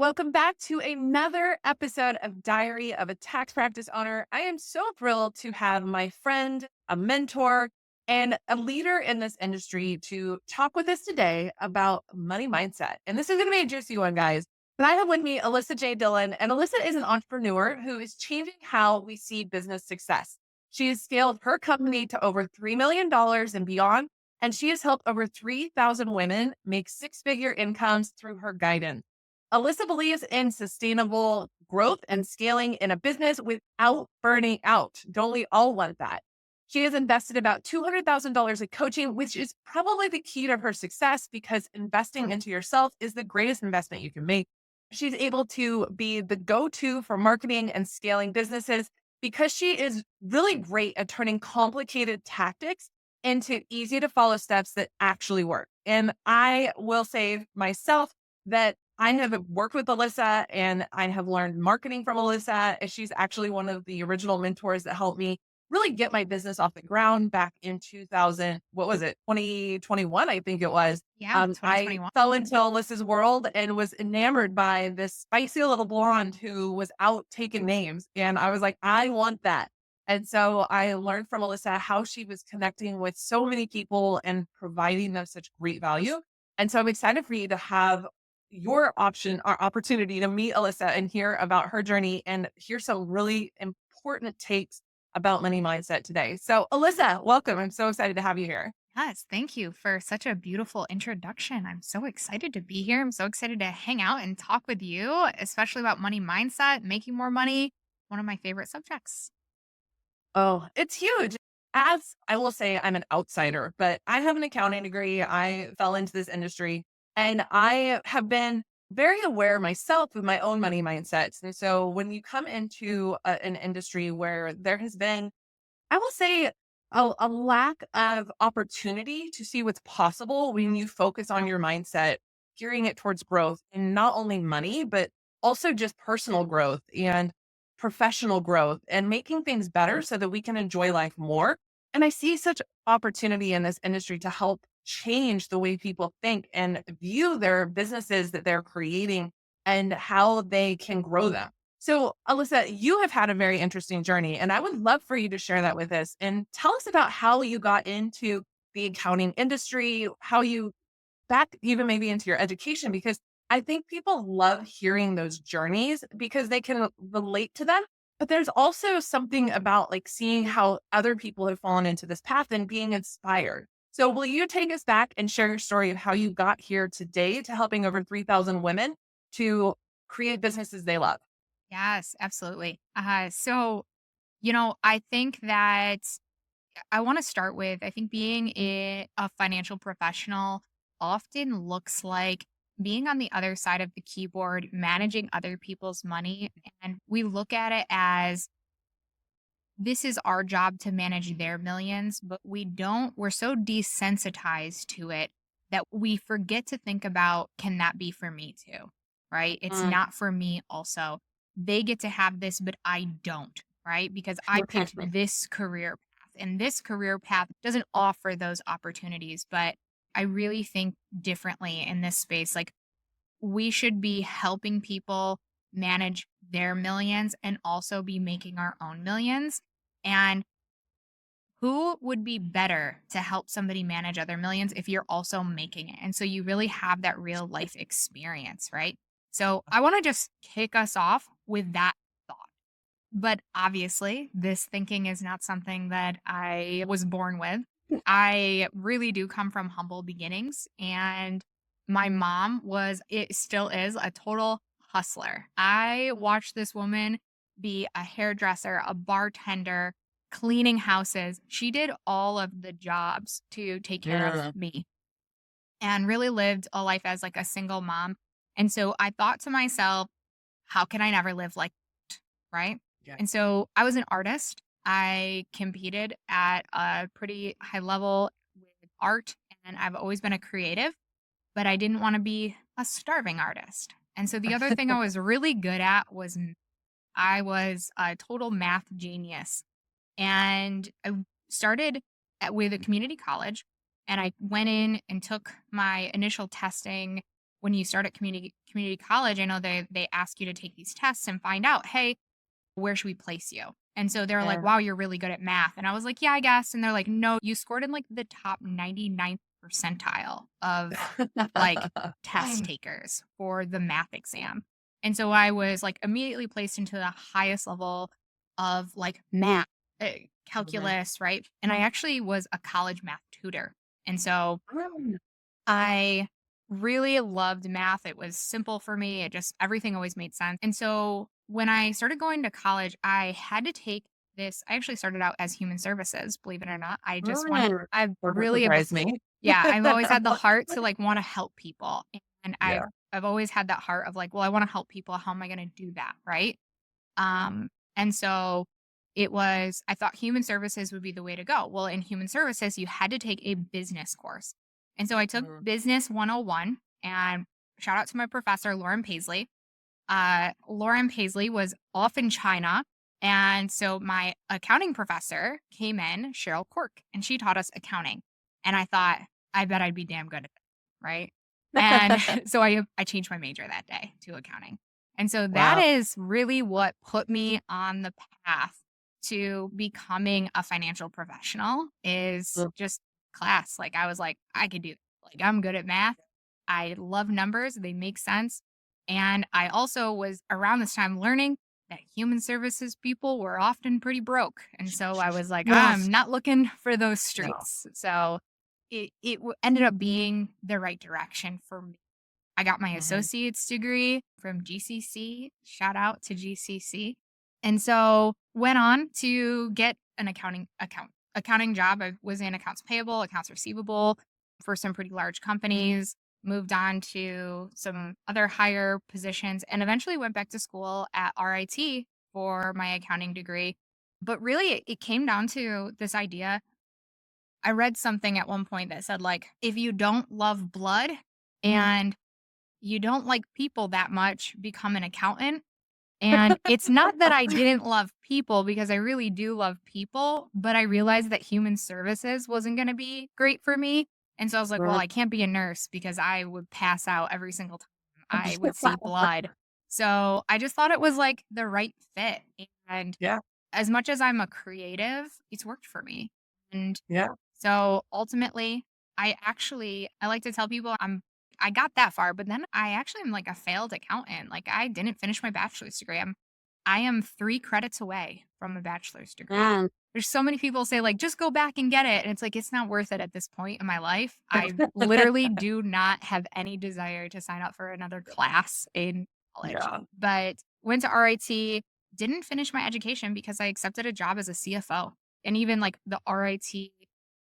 Welcome back to another episode of Diary of a Tax Practice Owner. I am so thrilled to have my friend, a mentor, and a leader in this industry to talk with us today about money mindset. And this is going to be a juicy one, guys. But I have with me Alyssa J. Dillon, and Alyssa is an entrepreneur who is changing how we see business success. She has scaled her company to over $3 million and beyond, and she has helped over 3,000 women make six-figure incomes through her guidance. Alyssa believes in sustainable growth and scaling in a business without burning out. Don't we all want that? She has invested about $200,000 in coaching, which is probably the key to her success because investing into yourself is the greatest investment you can make. She's able to be the go-to for marketing and scaling businesses because she is really great at turning complicated tactics into easy to follow steps that actually work. And I will say myself that I have worked with Alyssa and I have learned marketing from Alyssa. And she's actually one of the original mentors that helped me really get my business off the ground back in 2000. What was it? 2021, I think it was. Yeah, I 2021. fell into Alyssa's world and was enamored by this spicy little blonde who was out taking names. And I was like, I want that. And so I learned from Alyssa how she was connecting with so many people and providing them such great value. And so I'm excited for you to have your option or opportunity to meet Alyssa and hear about her journey and hear some really important takes about money mindset today. So, Alyssa, welcome. I'm so excited to have you here. Yes, thank you for such a beautiful introduction. I'm so excited to be here. I'm so excited to hang out and talk with you, especially about money mindset, making more money, one of my favorite subjects. Oh, it's huge. As I will say, I'm an outsider, but I have an accounting degree. I fell into this industry and I have been very aware myself of my own money mindsets. And so when you come into an industry where there has been, I will say, a lack of opportunity to see what's possible when you focus on your mindset, gearing it towards growth and not only money, but also just personal growth and professional growth and making things better so that we can enjoy life more. And I see such opportunity in this industry to help change the way people think and view their businesses that they're creating and how they can grow them. So, Alyssa, you have had a very interesting journey, and I would love for you to share that with us and tell us about how you got into the accounting industry, how you back even maybe into your education, because I think people love hearing those journeys because they can relate to them. But there's also something about like seeing how other people have fallen into this path and being inspired. So, will you take us back and share your story of how you got here today to helping over 3,000 women to create businesses they love? Yes, absolutely. I think that I want to start with I think being a financial professional often looks like being on the other side of the keyboard, managing other people's money. And we look at it as this is our job to manage their millions, but we're so desensitized to it that we forget to think about can that be for me too? Right? It's Mm. not for me also. They get to have this, but I don't, right? Because I picked this career path and this career path doesn't offer those opportunities, but I really think differently in this space. Like we should be helping people manage their millions and also be making our own millions. And who would be better to help somebody manage other millions if you're also making it? And so you really have that real life experience, right? So I want to just kick us off with that thought. But obviously, this thinking is not something that I was born with. I really do come from humble beginnings. And my mom it still is a total hustler. I watched this woman be a hairdresser, a bartender, cleaning houses. She did all of the jobs to take care of Yeah. me and really lived a life as like a single mom. And so I thought to myself, how can I never live like that? Right. Yeah. And so I was an artist. I competed at a pretty high level with art, and I've always been a creative, but I didn't want to be a starving artist. And so the other thing I was really good at was I was a total math genius. And I started with a community college and I went in and took my initial testing when you start at community college, I know they ask you to take these tests and find out, hey, where should we place you? And so they're like, Yeah. wow, you're really good at math. And I was like, yeah, I guess. And they're like, no, you scored in like the top 99th percentile of like test takers for the math exam. And so I was like immediately placed into the highest level of like math, Mhm. calculus, right? And I actually was a college math tutor. And so Mm. I really loved math. It was simple for me. It just everything always made sense. And so when I started going to college, I had to take this. I actually started out as human services, believe it or not. I just want Mm. I've Doesn't really surprise me. yeah, I've always had the heart to like want to help people. And I've Yeah. I've always had that heart of like, well, I want to help people. How am I going to do that? Right. And so it was, I thought human services would be the way to go. Well, in human services, you had to take a business course. And so I took Mhm. business 101 and shout out to my professor, Lauren Paisley. Lauren Paisley was off in China. And so my accounting professor came in, Cheryl Quirk, and she taught us accounting. And I thought, I bet I'd be damn good at that. Right. And so I changed my major that day to accounting. And so that Wow. is really what put me on the path to becoming a financial professional is Mm. just class. Like I was like, I could do that. Like I'm good at math. I love numbers. They make sense. And I also was around this time learning that human services people were often pretty broke. And so I was like, I'm Yes. not looking for those No. streets. So ended up being the right direction for me. I got my Mhm. associate's degree from GCC. Shout out to GCC. And so went on to get an accounting job. I was in accounts payable, accounts receivable for some pretty large companies. Moved on to some other higher positions and eventually went back to school at RIT for my accounting degree. But really, it came down to this idea. I read something at one point that said, like, if you don't love blood and you don't like people that much, become an accountant. And it's not that I didn't love people because I really do love people, but I realized that human services wasn't going to be great for me. And so I was like, well, Mhm. I can't be a nurse because I would pass out every single time I would see blood. So I just thought it was like the right fit. And Yeah. as much as I'm a creative, it's worked for me. And Yeah. so ultimately, I like to tell people I got that far, but then I actually am like a failed accountant. Like I didn't finish my bachelor's degree. I am 3 credits away from a bachelor's degree. Mm. There's so many people say like just go back and get it and it's like it's not worth it at this point in my life. I literally do not have any desire to sign up for another class in college. Yeah. But went to RIT, didn't finish my education because I accepted a job as a CFO. And even like the RIT,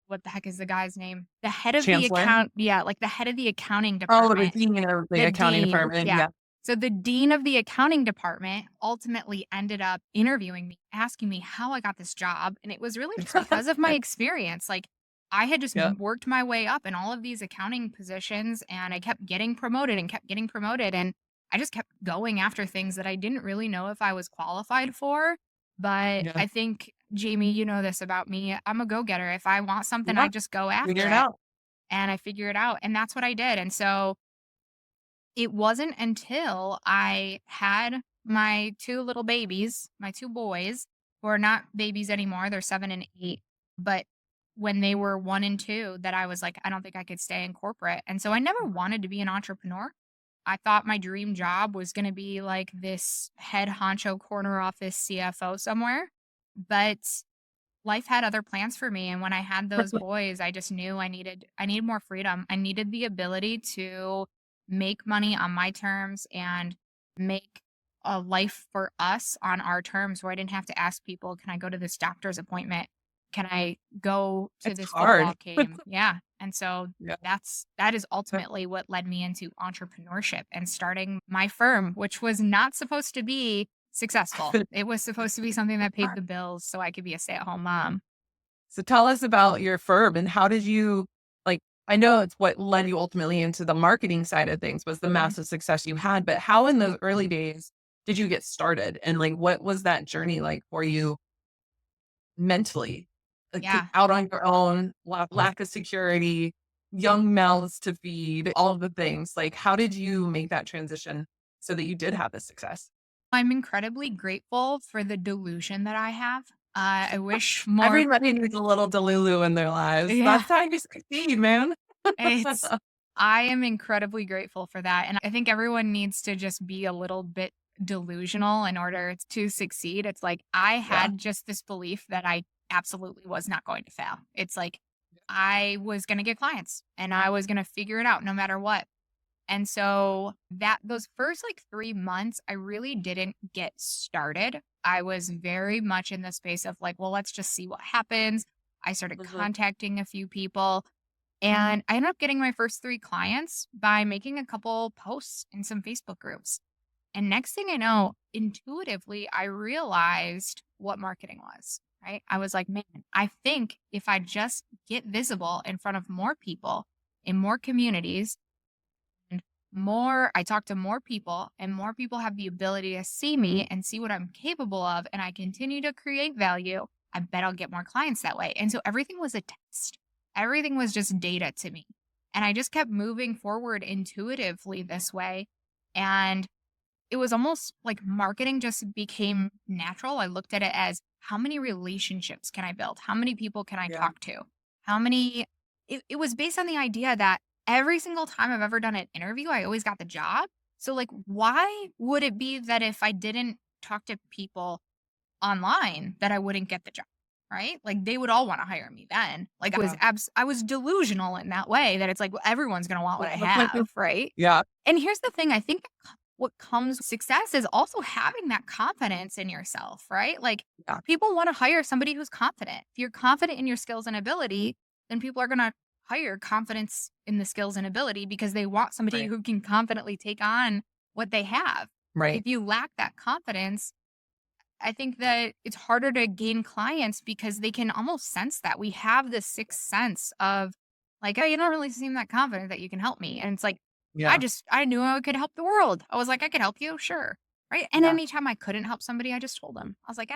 what the heck is the guy's name? The head of the Chancellor. account yeah, like the head of the accounting Oh, the department, dean of the the accounting dean, department. yeah. Yeah. So the dean of the accounting department ultimately ended up interviewing me, asking me how I got this job, and it was really just because of my experience. Like I had just Yeah. worked my way up in all of these accounting positions and I kept getting promoted and kept getting promoted and I just kept going after things that I didn't really know if I was qualified for. But Yeah. I think Jamie, you know this about me. I'm a go-getter. If I want something, I Yeah. just go Figure after it it out. and I figure it out. And that's what I did. And so it wasn't until I had my 2 little babies, my 2 boys, who are not babies anymore, they're 7 and 8, but when they were 1 and 2 that I was like, I don't think I could stay in corporate, and so I never wanted to be an entrepreneur. I thought my dream job was gonna be like this head honcho corner office CFO somewhere, but life had other plans for me, and when I had those boys, I just knew I needed more freedom. I needed the ability to make money on my terms and make a life for us on our terms where I didn't have to ask people, "Can I go to this doctor's appointment? Can I go to It's this hard. football game?" Yeah, and so Yeah. that is ultimately what led me into entrepreneurship and starting my firm, which was not supposed to be successful. It was supposed to be something that paid the bills so I could be a stay-at-home mom. So tell us about your firm and how did you like I know it's what led you ultimately into the marketing side of things was the massive success you had, but how in those early days did you get started? And like what was that journey like for you mentally? Like Yeah. out on your own, lack of security, young mouths to feed, all of the things. Like, how did you make that transition so that you did have this success? I'm incredibly grateful for the delusion that I have. I wish more. Everybody needs a little Delulu in their lives. Yeah, That's how you succeed, man. it's I am incredibly grateful for that, and I think everyone needs to just be a little bit delusional in order to succeed. It's like I Yeah. had just this belief that I absolutely was not going to fail. It's like I was gonna get clients and I was gonna figure it out no matter what. And so that those first like 3 months, I really didn't get started. I was very much in the space of like, well, let's just see what happens. I started Mhm. contacting a few people and I ended up getting my first 3 clients by making a couple posts in some Facebook groups. And next thing I know, intuitively, I realized what marketing was, right? I was like, man, I think if I just get visible in front of more people in more communities, and more I talk to more people and more people have the ability to see me and see what I'm capable of and I continue to create value, I bet I'll get more clients that way. And so everything was a test. Everything was just data to me. And I just kept moving forward intuitively this way. And it was almost like marketing just became natural. I looked at it as how many relationships can I build? How many people can I Yeah. talk to? How many it was based on the idea that every single time I've ever done an interview, I always got the job. So like why would it be that if I didn't talk to people online that I wouldn't get the job? Right? Like they would all want to hire me then. Like Yeah. I was delusional in that way that it's like well, everyone's going to want what I have, right? Yeah. And here's the thing, I think what comes with success is also having that confidence in yourself, right? Like Yeah. people want to hire somebody who's confident. If you're confident in your skills and ability, then people are going to hire confidence in the skills and ability because they want somebody Right. who can confidently take on what they have. Right. If you lack that confidence, I think that it's harder to gain clients because they can almost sense that. We have this sixth sense of like, oh, you don't really seem that confident that you can help me. And it's like, Yeah. I knew I could help the world. I was like, I could help you, sure. Right. And Yeah. anytime I couldn't help somebody, I just told them. I was like,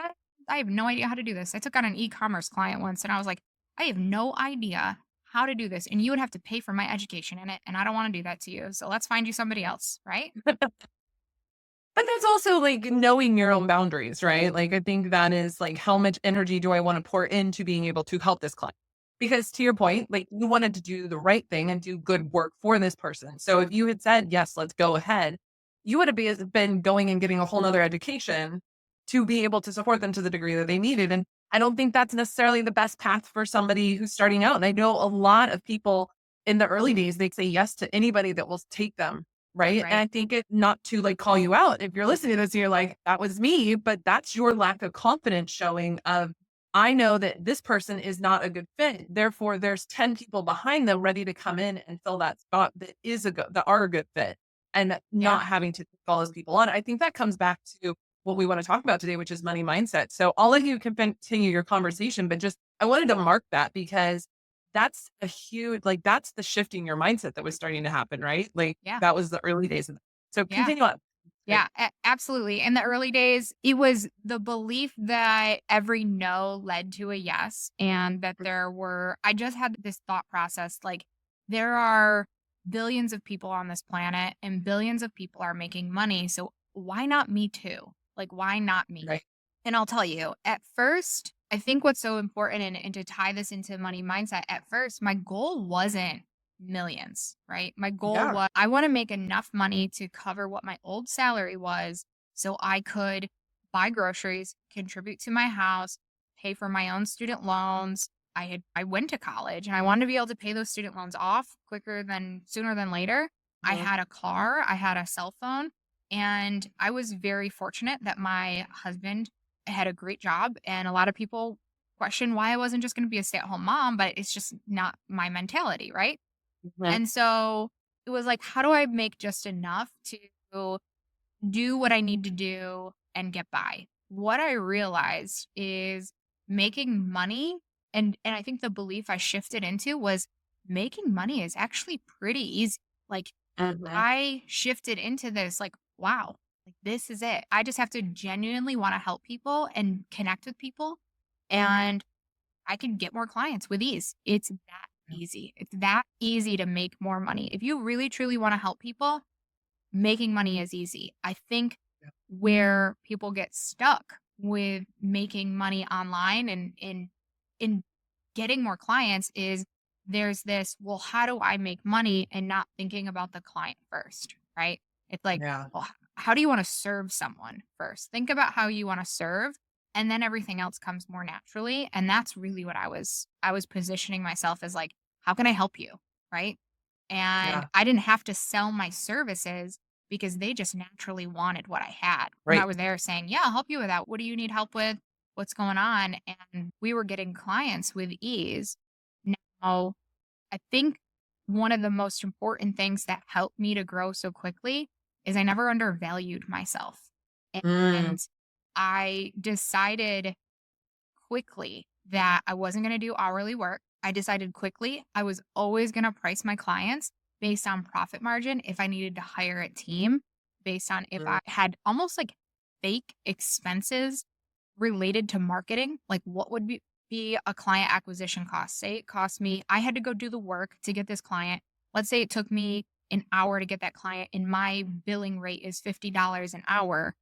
I have no idea how to do this. I took on an e-commerce client once and I was like, I have no idea how to do this. And you would have to pay for my education in it. And I don't want to do that to you. So let's find you somebody else. Right. But that's also like knowing your own boundaries, right? Like, I think that is like, how much energy do I want to pour into being able to help this client? Because to your point, like you wanted to do the right thing and do good work for this person. So if you had said, yes, let's go ahead, you would have been going and getting a whole nother education to be able to support them to the degree that they needed. And I don't think that's necessarily the best path for somebody who's starting out. And I know a lot of people in the early days, they say yes to anybody that will take them. Right. And Right. I think it not to like call you out. If you're listening to this, and you're like, that was me, but that's your lack of confidence showing of, I know that this person is not a good fit. Therefore, there's 10 people behind them ready to come in and fill that spot that is that are a good fit and Yeah. not having to take all those people on. I think that comes back to what we want to talk about today, which is money mindset. So I'll let you continue your conversation, but just I wanted to mark that because that's a huge, like, that's the shifting your mindset that was starting to happen, right? Like, Yeah. that was the early days of that. So Yeah. continue on. Great. Yeah, absolutely. In the early days, it was the belief that every no led to a yes, and that I just had this thought process like, there are billions of people on this planet, and billions of people are making money. So why not me too? Like, why not me? Right. And I'll tell you, at first, I think what's so important and to tie this into money mindset, at first, my goal wasn't millions, right? My goal Yeah. was I want to make enough money to cover what my old salary was so I could buy groceries, contribute to my house, pay for my own student loans. I went to college and I wanted to be able to pay those student loans off sooner than later. I Mhm. had a car, I had a cell phone, and I was very fortunate that my husband had a great job and a lot of people question why I wasn't just going to be a stay-at-home mom, but it's just not my mentality, right? Mhm. And so it was like, how do I make just enough to do what I need to do and get by? What I realized is making money and I think the belief I shifted into was making money is actually pretty easy. Like Mhm. I shifted into this like, wow, like this is it. I just have to genuinely want to help people and connect with people and I can get more clients with ease. It's that easy. It's that easy to make more money. If you really truly want to help people, making money is easy. I think where people get stuck with making money online and in getting more clients is there's this, well, how do I make money and not thinking about the client first, right? It's like, Yeah. well, how do you want to serve someone first? Think about how you want to serve and then everything else comes more naturally. And that's really what I was positioning myself as like, how can I help you? Right. And Yeah. I didn't have to sell my services because they just naturally wanted what I had. When I Right. was there saying, yeah, I'll help you with that. What do you need help with? What's going on? And we were getting clients with ease. Now, I think one of the most important things that helped me to grow so quickly is I never undervalued myself. Mm, And I decided quickly that I wasn't going to do hourly work. I decided quickly I was always going to price my clients based on profit margin if I needed to hire a team, based on if mm, I had almost like fake expenses related to marketing. Like what would be a client acquisition cost? Say it cost me, I had to go do the work to get this client. Let's say it took me an hour to get that client and my billing rate is $50 an hour.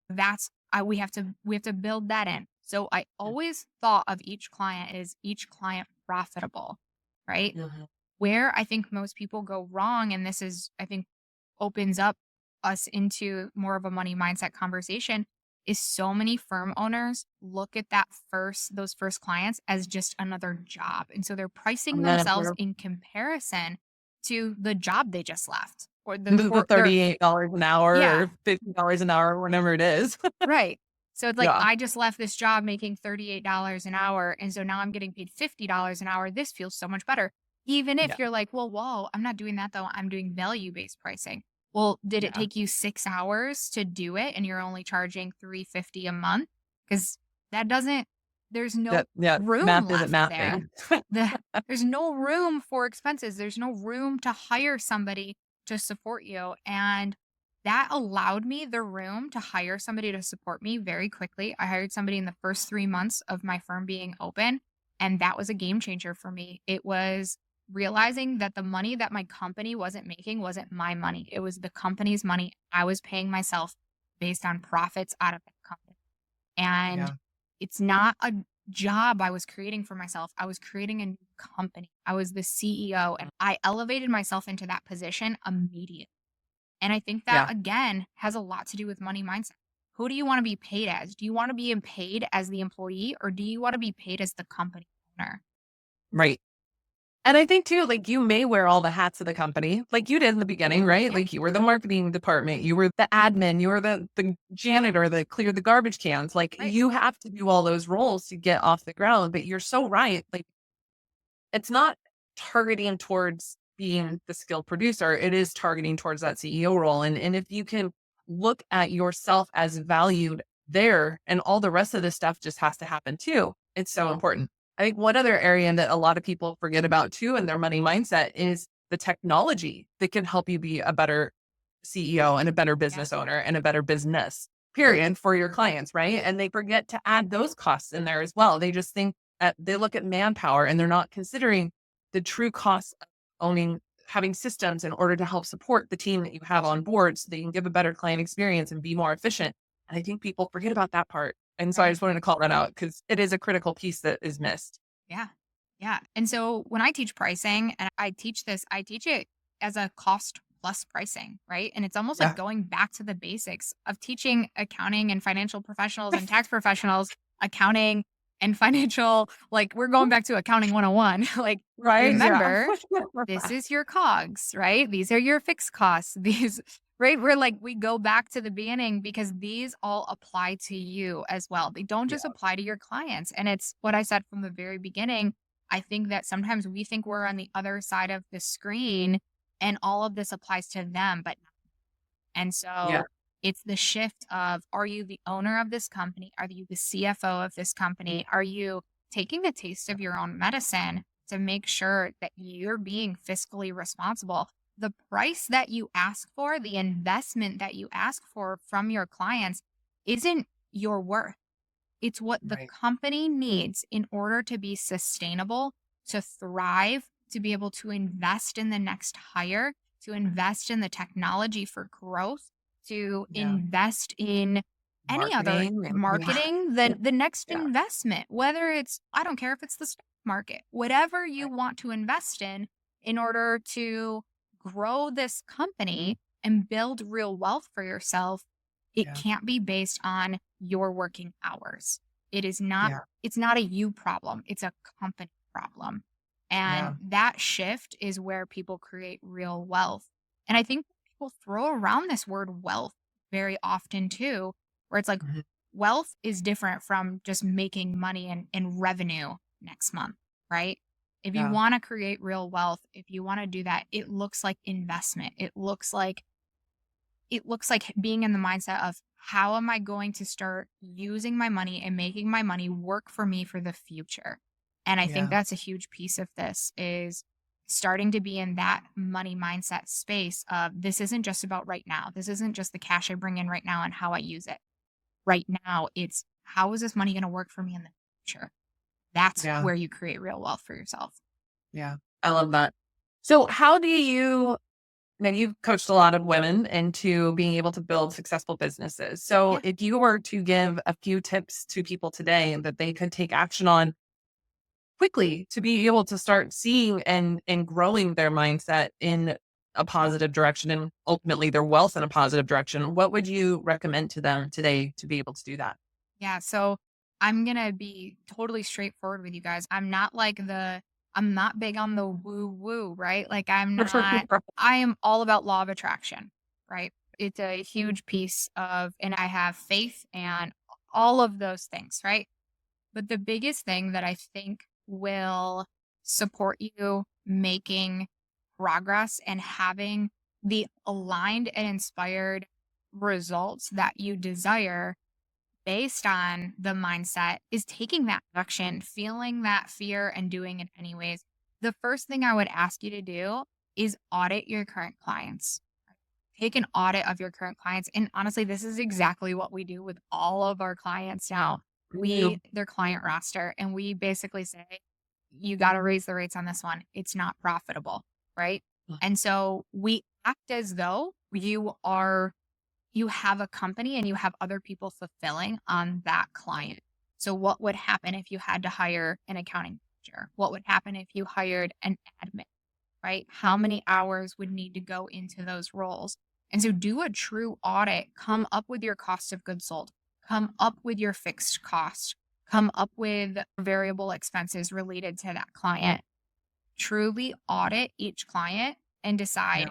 That's we have to build that in. So I mm, always thought of each client as each client profitable, right? mhm. Where I think most people go wrong, and this is, I think, opens up us into more of a money mindset conversation, is so many firm owners look at those first clients as just another job. And so they're pricing And then themselves we're in comparison to the job they just left or the or their, $38 an hour yeah. or $50 an hour, whatever it is. Right. So it's like, Yeah. I just left this job making $38 an hour. And so now I'm getting paid $50 an hour. This feels so much better. Even Yeah. if you're like, well, whoa, I'm not doing that though. I'm doing value based pricing. Well, did it Yeah. take you 6 hours to do it and you're only charging $350 a month? Because that doesn't, there's no That yeah, room math isn't left there. mathing. There's no room for expenses. There's no room to hire somebody to support you. And that allowed me the room to hire somebody to support me very quickly. I hired somebody in the first 3 months of my firm being open, and that was a game changer for me. It was realizing that the money that my company wasn't making wasn't my money. It was the company's money. I was paying myself based on profits out of the company. And Yeah. it's not a job I was creating for myself. I was creating a new company. I was the CEO and I elevated myself into that position immediately. And I think that Yeah. again has a lot to do with money mindset. Who do you want to be paid as? Do you want to be paid as the employee or do you want to be paid as the company owner? Right. And I think too, like you may wear all the hats of the company, like you did in the beginning, right? Yeah, Like you were the marketing department, you were the admin, you were the janitor that cleared the garbage cans. Like right. you have to do all those roles to get off the ground. But you're so right. Like it's not targeting towards being the skilled producer. It is targeting towards that CEO role. And if you can look at yourself as valued there and all the rest of this stuff just has to happen too. It's so important. I think one other area that a lot of people forget about too in their money mindset is the technology that can help you be a better CEO and a better Yeah. business owner and a better business period for your clients, right? And they forget to add those costs in there as well. They just think they look at manpower and they're not considering the true costs of owning having systems in order to help support the team that you have on board so they can give a better client experience and be more efficient. And I think people forget about that part. And so I Right. just wanted to call that out because it is a critical piece that is missed. Yeah. Yeah. And so when I teach pricing and I teach this, I teach it as a cost plus pricing, right? And it's almost like Yeah. going back to the basics of teaching accounting and financial professionals and tax professionals accounting and financial, like we're going back to accounting 101. Like, Right. Yeah. remember, this is your cogs, right? These are your fixed costs. These, right? We're like, we go back to the beginning because these all apply to you as well. They don't Yeah. just apply to your clients. And it's what I said from the very beginning. I think that sometimes we think we're on the other side of the screen and all of this applies to them, but and Yeah. so it's the shift of, are you the owner of this company? Are you the CFO of this company? Are you taking the taste of your own medicine to make sure that you're being fiscally responsible? The price that you ask for, the investment that you ask for from your clients isn't your worth. It's what the Right. company needs in order to be sustainable, to thrive, to be able to invest in the next hire, to invest in the technology for growth, to Yeah. invest in any other Marketing. Yeah. marketing, the next Yeah. investment, whether it's, I don't care if it's the stock market, whatever you want to invest in order to grow this company and build real wealth for yourself, it Yeah. can't be based on your working hours. It is not, Yeah. it's not a you problem, it's a company problem. Yeah. And that shift is where people create real wealth. And I think people throw around this word wealth very often too, where it's like Mhm. wealth is different from just making money and revenue next month, right? If you Yeah. want to create real wealth, if you want to do that, it looks like investment. It looks like being in the mindset of how am I going to start using my money and making my money work for me for the future? And I think Yeah. that's a huge piece of this is starting to be in that money mindset space of this isn't just about right now. This isn't just the cash I bring in right now and how I use it. Right now, it's how is this money going to work for me in the future? That's Yeah. where you create real wealth for yourself. Yeah. I love that. So how do you now you've coached a lot of women into being able to build successful businesses. So Yeah. if you were to give a few tips to people today that they could take action on quickly to be able to start seeing and growing their mindset in a positive direction and ultimately their wealth in a positive direction, what would you recommend to them today to be able to do that? Yeah, so I'm gonna be totally straightforward with you guys. I'm not big on the woo woo, right? Like I am all about law of attraction, right? It's a huge piece of, and I have faith and all of those things, right? But the biggest thing that I think will support you making progress and having the aligned and inspired results that you desire based on the mindset is taking that action, feeling that fear and doing it anyways. The first thing I would ask you to do is audit your current clients. Take an audit of your current clients. And honestly, this is exactly what we do with all of our clients now. You. Their client roster, and we basically say, you got to raise the rates on this one. It's not profitable, right? And so we act as though you have a company and you have other people fulfilling on that client. So what would happen if you had to hire an accounting manager? What would happen if you hired an admin, right? How many hours would need to go into those roles? And so do a true audit, come up with your cost of goods sold, come up with your fixed cost, come up with variable expenses related to that client. Truly audit each client and Yeah. decide,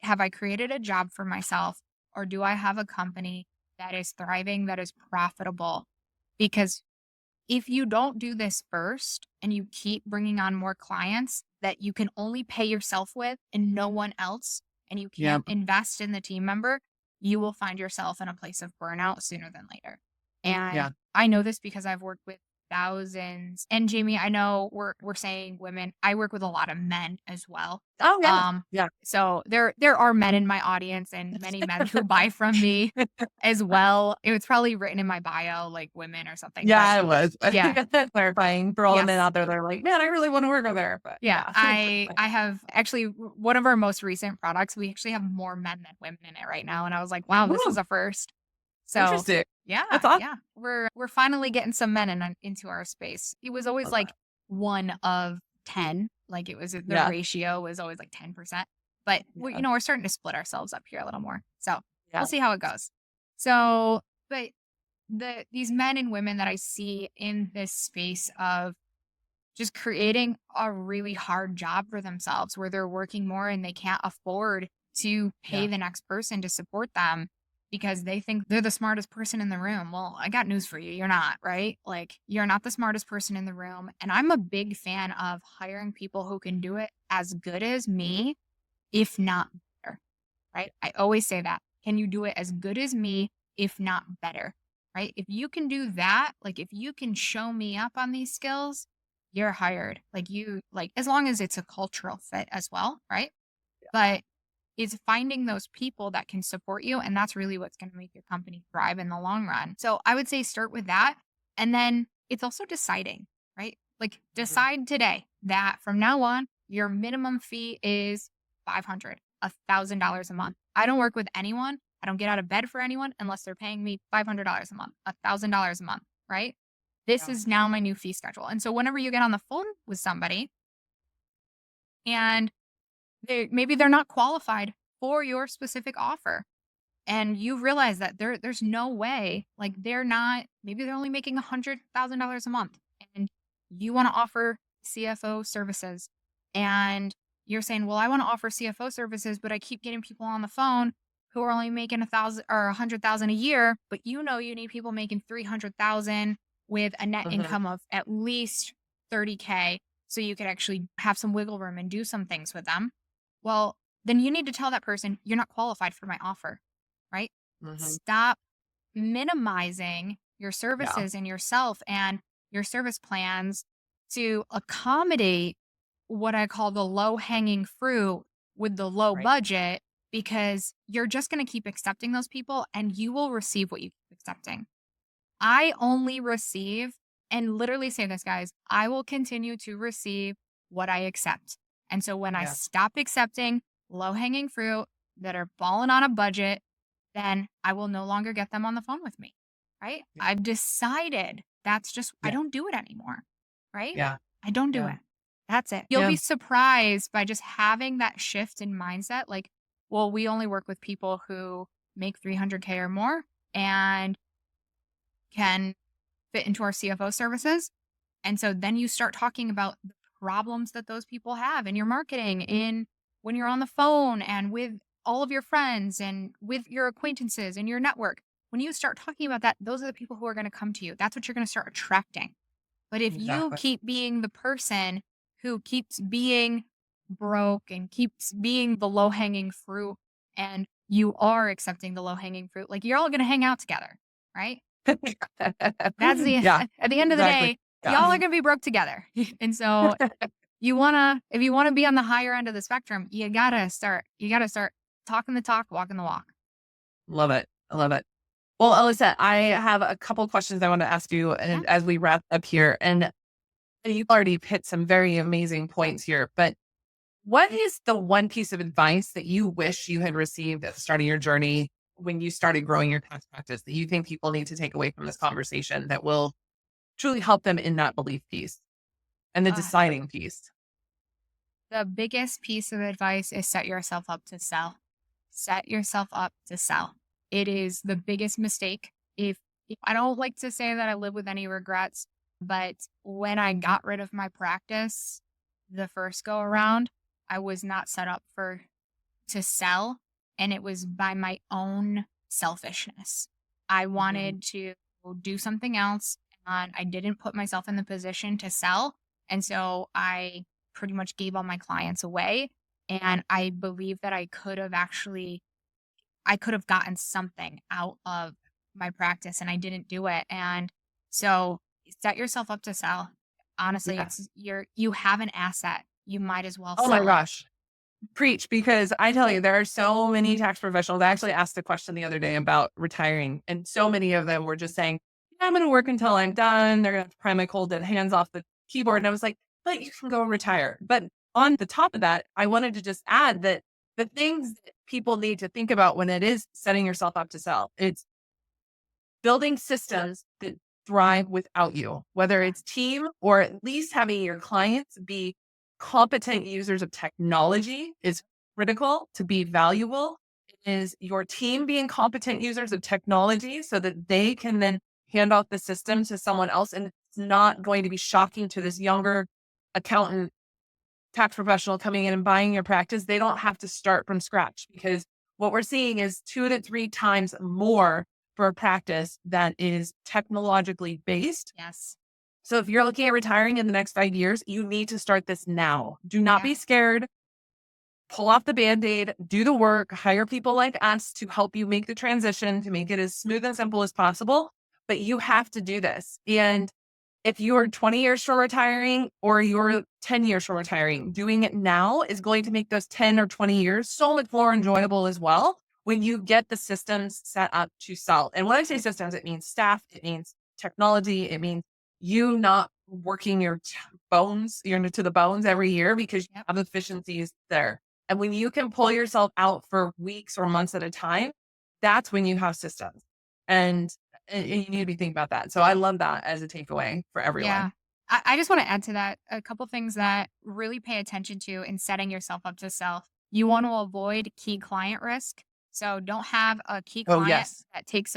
have I created a job for myself or do I have a company that is thriving, that is profitable? Because if you don't do this first and you keep bringing on more clients that you can only pay yourself with and no one else, and you Yeah. can't invest in the team member, you will find yourself in a place of burnout sooner than later. And Yeah. I know this because I've worked with thousands. And Jamie, I know we're saying women. I work with a lot of men as well. Oh yeah. Um, Yeah. so there are men in my audience and many men who buy from me as well. It was probably written in my bio, like women or something. But Yeah, it was. I yeah, think that's clarifying for all the men yes. out there. They're like, man, I really want to work over there. But Yeah, yeah. I have actually one of our most recent products, we actually have more men than women in it right now, and I was like, "Wow, this is Woo, a first." So, interesting. yeah, That's awesome. yeah, we're finally getting some men into our space. It was always Love like that. 1 of 10, like it was the Yeah. ratio was always like 10%, but Yeah. we're starting to split ourselves up here a little more. So, we'll Yeah. see how it goes. So, but these men and women that I see in this space of just creating a really hard job for themselves where they're working more and they can't afford to pay Yeah. the next person to support them because they think they're the smartest person in the room. Well, I got news for you. You're not, right? Like, you're not the smartest person in the room. And I'm a big fan of hiring people who can do it as good as me, if not better, right? I always say that. Can you do it as good as me, if not better? Right? If you can do that, like if you can show me up on these skills, you're hired. Like as long as it's a cultural fit as well, right? But it's finding those people that can support you. And that's really what's going to make your company thrive in the long run. So I would say start with that. And then it's also deciding, right? Like Mhm. decide today that from now on, your minimum fee is 500, $1,000 a month. I don't work with anyone. I don't get out of bed for anyone unless they're paying me $500 a month, $1,000 a month, right? This Yeah. is now my new fee schedule. And so whenever you get on the phone with somebody and maybe they're not qualified for your specific offer, and you realize that there's no way, like they're not, maybe they're only making $100,000 a month, and you want to offer CFO services, and you're saying, well, I want to offer CFO services, but I keep getting people on the phone who are only making 1,000 or 100,000 a year, but you need people making 300,000 with a net Hmm. income of at least 30K, so you could actually have some wiggle room and do some things with them. Well, then you need to tell that person you're not qualified for my offer, right? Hmm. Stop minimizing your Yeah. services and yourself and your service plans to accommodate what I call the low hanging fruit with the low Right. budget, because you're just going to keep accepting those people and you will receive what you keep accepting. I only receive, and literally say this, guys, I will continue to receive what I accept. And so when I Yeah. stop accepting low hanging fruit that are balling on a budget, then I will no longer get them on the phone with me. Right. Yeah. I've decided that's just, I Yeah. don't do it anymore. Right. Yeah. I don't do Yeah. it. That's it. You'll Yeah. be surprised by just having that shift in mindset. Like, well, we only work with people who make 300K or more and can fit into our CFO services. And so then you start talking about the problems that those people have in your marketing, in when you're on the phone and with all of your friends and with your acquaintances and your network. When you start talking about that, those are the people who are going to come to you. That's what you're going to start attracting. But if you Exactly. keep being the person who keeps being broke and keeps being the low hanging fruit, and you are accepting the low hanging fruit, like you're all going to hang out together, right? That's the Yeah. at the end of the Exactly. day, Yeah. y'all are gonna be broke together. And so if you wanna be on the higher end of the spectrum, you gotta start talking the talk, walking the walk. Love it. I love it. Well, Alyssa, I have a couple questions I want to ask you, Yeah. and as we wrap up here, and you've already hit some very amazing points here, but what is the one piece of advice that you wish you had received at the start of your journey when you started growing your tax practice that you think people need to take away from this conversation that will truly help them in that belief piece and the Uh, deciding piece? the biggest piece of advice is set yourself up to sell. Set yourself up to sell. It is the biggest mistake. If I don't like to say that I live with any regrets, but when I got rid of my practice the first go around, I was not set up for to sell, and it was by my own selfishness. I Mhm. wanted to do something else, and I didn't put myself in the position to sell, and so I pretty much gave all my clients away, and I believe that I could have gotten something out of my practice, and I didn't do it. And so set yourself up to sell. Honestly, Yeah. you have an asset. You might as well Oh my sell it. gosh. Preach, because I tell you, there are so many tax professionals. I actually asked a question the other day about retiring, and so many of them were just saying, "Yeah, I'm going to work until I'm done. They're going to have to pry my cold dead hands off the keyboard." And I was like, but you can go retire. But on the top of that, I wanted to just add that the things that people need to think about when it is setting yourself up to sell, it's building systems that thrive without you, whether it's team or at least having your clients be competent users of technology is critical to be valuable. Is your team being competent users of technology so that they can then hand off the system to someone else, and it's not going to be shocking to this younger accountant tax professional coming in and buying your practice. They don't have to start from scratch, because what we're seeing is 2 to 3 times more for a practice that is technologically based. Yes. So if you're looking at retiring in the next 5 years, you need to start this now. Do not Yeah. be scared. Pull off the band-aid, do the work, hire people like us to help you make the transition, to make it as smooth and simple as possible. But you have to do this. And if you're 20 years from retiring or you're 10 years from retiring, doing it now is going to make those 10 or 20 years so much more enjoyable as well when you get the systems set up to sell. And when I say systems, it means staff, it means technology, it means you not working your bones, to the bones every year because you Yep. have efficiencies there. And when you can pull yourself out for weeks or months at a time, that's when you have systems. And, and you need to be thinking about that. So I love that as a takeaway for everyone. Yeah. I just want to add to that a couple things that really pay attention to in setting yourself up to sell. You want to avoid key client risk. So don't have a key Oh, client yes. that takes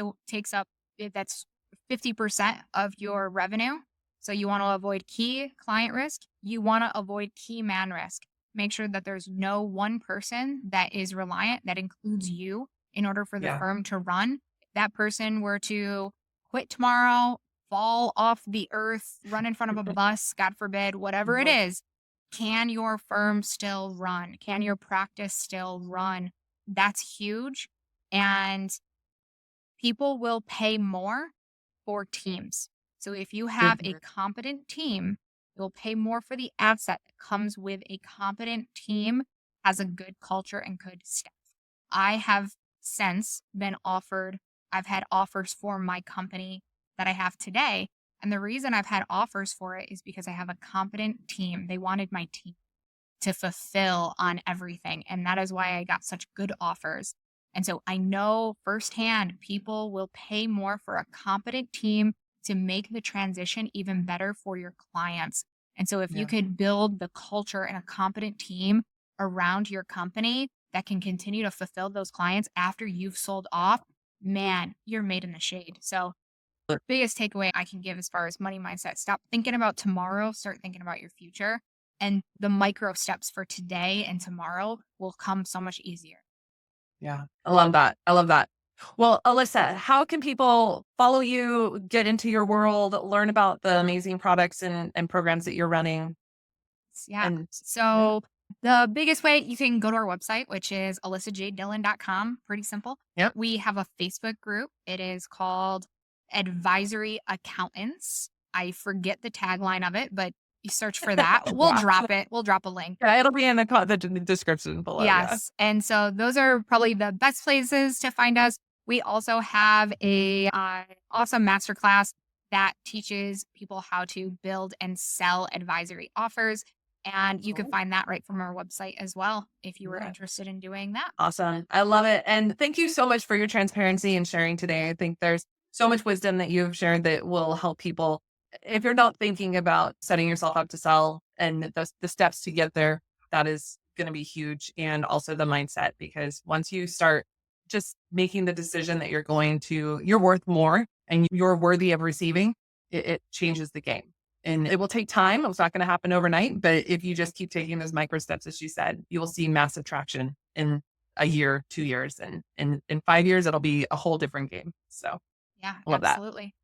up that's 50% of your revenue. So you want to avoid key client risk. You want to avoid key man risk. Make sure that there's no one person that is reliant that includes you in order for the Yeah. firm to run. If that person were to quit tomorrow, fall off the earth, run in front of a bus, God forbid, whatever it Mhm. is, can your firm still run? Can your practice still run? That's huge. And people will pay more for teams. So if you have a Mhm. competent team, you'll pay more for the asset that comes with a competent team, has a good culture and good staff. I have since been offered, I've had offers for my company that I have today. And the reason I've had offers for it is because I have a competent team. They wanted my team to fulfill on everything. And that is why I got such good offers. And so I know firsthand people will pay more for a competent team to make the transition even better for your clients. And so if you Yeah. could build the culture and a competent team around your company that can continue to fulfill those clients after you've sold off, man, you're made in the shade. So biggest takeaway I can give as far as money mindset, stop thinking about tomorrow, start thinking about your future. And the micro steps for today and tomorrow will come so much easier. Yeah. I love that. I love that. Well, Alyssa, how can people follow you, get into your world, learn about the amazing products and programs that you're running? Yeah. And yeah. So the biggest way you can go to our website, which is alyssajdillon.com. Pretty simple. Yep. We have a Facebook group. It is called Advisory Accountants. I forget the tagline of it, but you search for that. We'll Yeah. drop it. We'll drop a link. Yeah, it'll be in the description below. Yeah. Yes, and so those are probably the best places to find us. We also have a awesome masterclass that teaches people how to build and sell advisory offers, and you can Cool. find that right from our website as well if you were Yeah. interested in doing that. Awesome. I love it. And thank you so much for your transparency and sharing today. I think there's so much wisdom that you've shared that will help people. If you're not thinking about setting yourself up to sell and the steps to get there, that is going to be huge. And also the mindset, because once you start just making the decision that you're worth more and you're worthy of receiving, it changes the game. And it will take time. It's not going to happen overnight. But if you just keep taking those micro steps, as you said, you will see massive traction in a year, 2 years, and in 5 years, it'll be a whole different game. So Yeah, I love that. absolutely.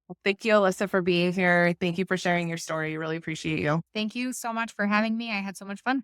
Well, thank you, Alyssa, for being here. Thank you for sharing your story. Really appreciate you. Thank you so much for having me. I had so much fun.